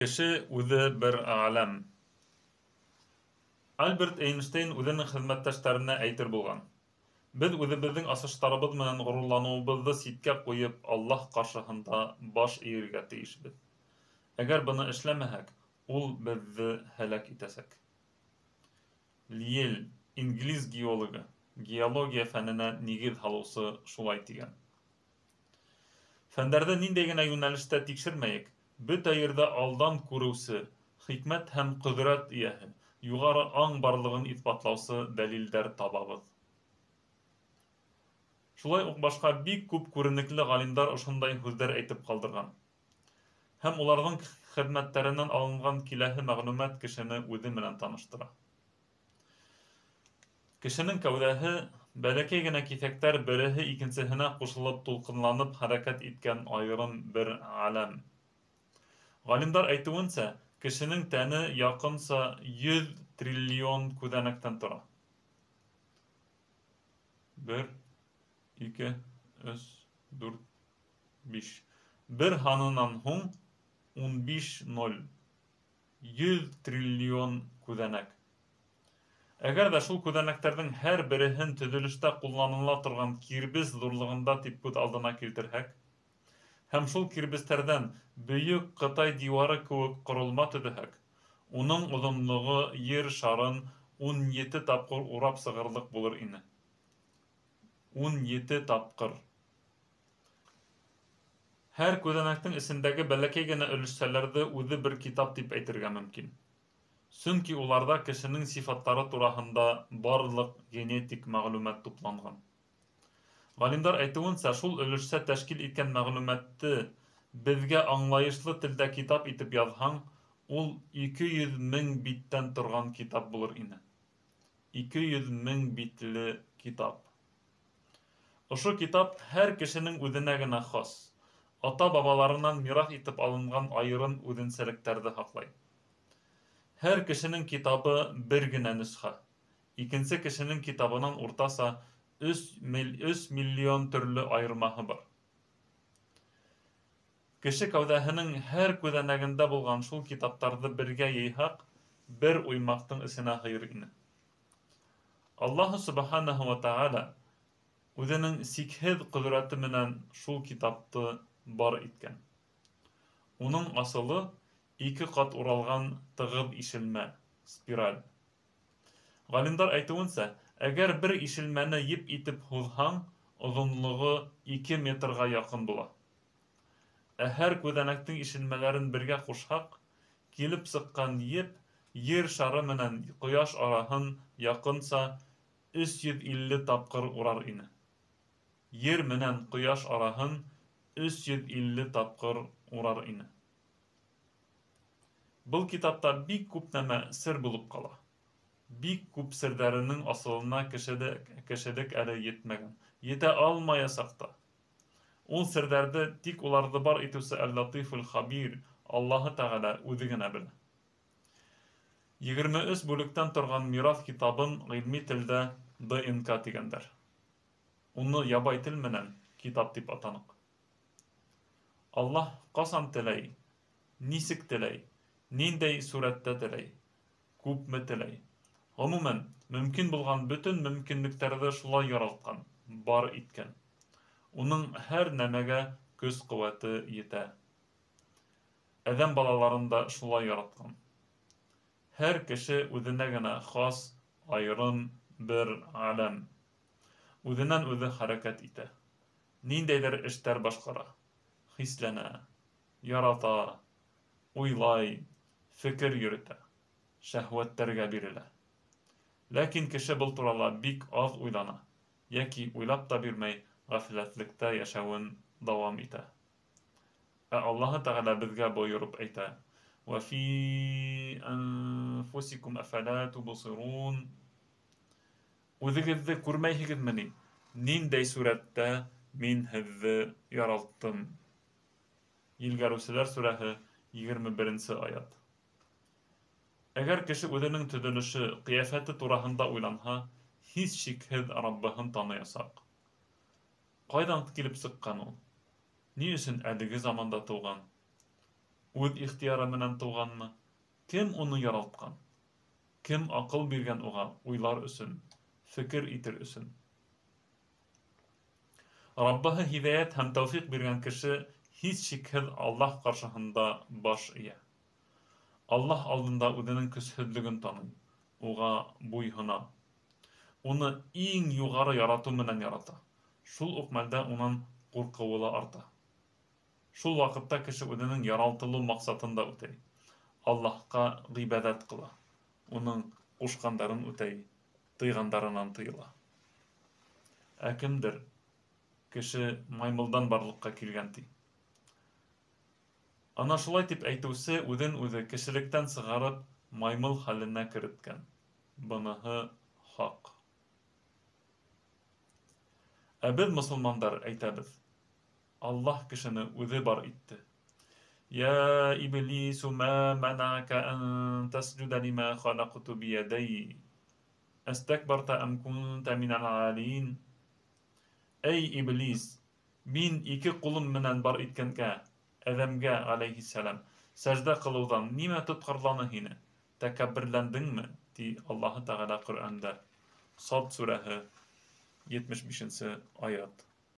Кеше үҙе бер ғаләм. Альберт Эйнштейн үҙенең хеҙмәттәштәренә әйтер булған: «Беҙ үҙебеҙҙең асыштарыбыҙ менән ғорурланыуыбыҙҙы ситкә ҡуйып, Аллаһ ҡаршыһында баш эйергә тейешбеҙ. Әгәр быны эшләмәһәк, ул беҙҙе һәләк итәсәк». Лиель, инглиз геологы, геология фәненә нигеҙ һалыусы, шулай тигән. Фәндәрҙе ниндәй генә йүнәлештә тикшермәйек, бөтә ерҙә алдан күреүсе, хикмәт һәм ҡөҙрәт эйәһе, юғары аң барлығын иҫбатлаусы дәлилдәр табабыҙ. Шулай уҡ башҡа бик күп күренекле ғалимдар ошондай һүҙҙәр әйтеп ҡалдырған. Һәм уларҙың хеҙмәттәренән алынған киләһе мәғлүмәт кешене үҙе менән таныштыра. Кешенең кәүҙәһе бәләкәй генә киҫәктәр береһе икенсеһенә ҡушылып тулҡынланып хәрәкәт иткән айырым бер ғаләм. Ғалимдар әйтеүенсә, кешенең тәне яҡынса 100 триллион күҙәнәктән тора. 1, 2, 3, 4, 5. Бер һанынан һуң 15-0. 100 триллион күҙәнәк. Әгәр ҙә шул күҙәнәктәрҙең һәр береһен төҙөлөштә ҡулланыла торған кирбес ҙурлығында тип күҙ алдына килтерһәк, һәм шул кирбестәрҙән бөйөк Ҡытай диуары кеүек ҡоролма төҙөһәк, уның оҙонлоғо Ер шарын 17 тапҡыр урап сығырлыҡ булыр ине. 17 тапҡыр. Һәр күҙәнәктең эсендәге бәләкәй генә өлөшсәләрҙе үҙе бер китап тип әйтергә мөмкин. Сөнки уларҙа кешенең сифаттары тураһында барлыҡ генетик мәғлүмәт тупланған. Ғалимдар әйтеүенсә, шул өлөшсә тәшкил иткән мәғлүмәтте беҙгә аңлайышлы телдә китап итеп яҙһаң, ул 200 000 биттән торған китап булыр ине. 200 000 битле китап. Ошо китап һәр кешенең үҙенә генә хас, ата-бабаларынан мираҫ итеп алынған айырым үҙенсәлектәрҙе һаҡлай. Һәр кешенең китабы бер генә нөсхә. Икенсе кешенең китабынан уртаса 3 миллион төрлө айырмаһы бар. Кеше кәүҙәһенең һәр күҙәнәгендә булған шул китаптарҙы бергә йыйһаҡ, бер уймаҡтың эсенә һыйыр ине. Аллаһы Субханаһу ва Тәғәлә үҙенең сикһеҙ ҡөҙрәте менән шул китапты бар иткән. Уның асылы 2 ҡат уралған тығыҙ ишелмә, спираль. Ғалимдар әйтеүенсә, әгәр бер ишелмәне еп итеп һуҙһаң, оҙонлоғо 2 метрға яҡын була. Ә һәр күҙәнәктең ишелмәләрен бергә ҡушһаҡ, килеп сыҡҡан еп Ер шары менән ҡояш араһын яҡынса 350 тапҡыр урар ине. Ер менән ҡояш араһын 350 тапҡыр урар ине. Был китапта бик күп нәмә сер булып ҡала. Бик күп серҙәренең асылына кешелек әле етмәгән. Етә алмаясаҡ та. Ул серҙәрҙе тик уларҙы бар итеүсе Әл-Латифул Хабир, Аллаһы Тәғәлә үҙе генә белә. 23 бүлектән торған мираҫ китабын ғилми телдә ДНК тигәндәр. Уны ябай тел менән китап тип атаныҡ. Аллаһ ҡасан теләй, нисек теләй, ниндәй сүрәттә теләй, күпме теләй. Ғөмүмән, мөмкин булған бөтөн мөмкинлектәрҙе шулай яратҡан, бар иткән. Уның һәр нәмәгә көс-ҡеүәте етә. Әҙәм балаларын да шулай яратҡан. Һәр кеше үҙенә генә хас, айырым бер ғаләм. Үҙенән үҙе хәрәкәт итә. Ниндәйҙер эштәр башҡара. Хисләнә, ярата, уйлай, фекер йөрөтә, шәһүәттәргә бирелә. Ләкин кеше был турала бик аҙ уйлана, йәки уйлап та бирмәй, ғәфләтлектә йәшәүен дауам итә. Ә Аллаһы Тәғәлә беҙгә бойороп әйтә: «Вәфи анфусикум афәлә тубсирун». Үҙегеҙҙе күрмәйһегеҙме ни? Ниндәй сүрәттә мин һеҙҙе яралттым? Елгәреүселәр сүрәһе 21 аят. Әгәр кеше үҙенең төҙөлөшө, ҡиәфәте тураһында уйланһа, һис шикһеҙ Раббыһын таныясаҡ. Ҡайҙан килеп сыҡҡан ул? Ни өсөн әлеге заманда тыуған? Үҙ ихтыяры менән тыуғанмы? Кем уны яралтҡан? Кем аҡыл биргән уға уйлар өсөн, фекер итер өсөн? Раббаһы һиҙәйәт һәм тәүфиҡ биргән кеше һис шикһеҙ Аллаһ ҡаршыһында баш эйә. Аллаһ алдында үҙенең көсһөҙлөгөн таный, уға буйһона. Уны иң юғары яратыу менән ярата. Шул уҡ мәлдә унан ҡурҡыуы ла арта. Шул ваҡытта кеше үҙенең яралтылыу маҡсатын да үтәй. Аллаһҡа ғибәҙәт ҡыла. Уның ҡушҡандарын үтәй, тыйғандарынан тыйыла. Ә кемдер кеше маймылдан барлыҡҡа килгән ти. Ана шулай тип әйтеүсе үҙен үҙе кешелектән сығарып маймыл хәленә кереткән. Быныһы хаҡ. Ә беҙ, мосолмандар, әйтәбеҙ: Аллаһ кешене үҙе бар итте. يا إبليس ما منعك أن تسجد لما خلقت بيدي أستكبرت أم كنت من العالين. Эй Иблис, мин ике ҡулым менән бар иткәнгә, Әҙәмгә, алейһиссәләм, сәждә ҡылыуҙан нимә тотҡарланы һине? Тәкәбберләндеңме? Ти Аллаһы Тәғәлә Ҡөрьәндә. Сад сүрәһе 75-нсе аят.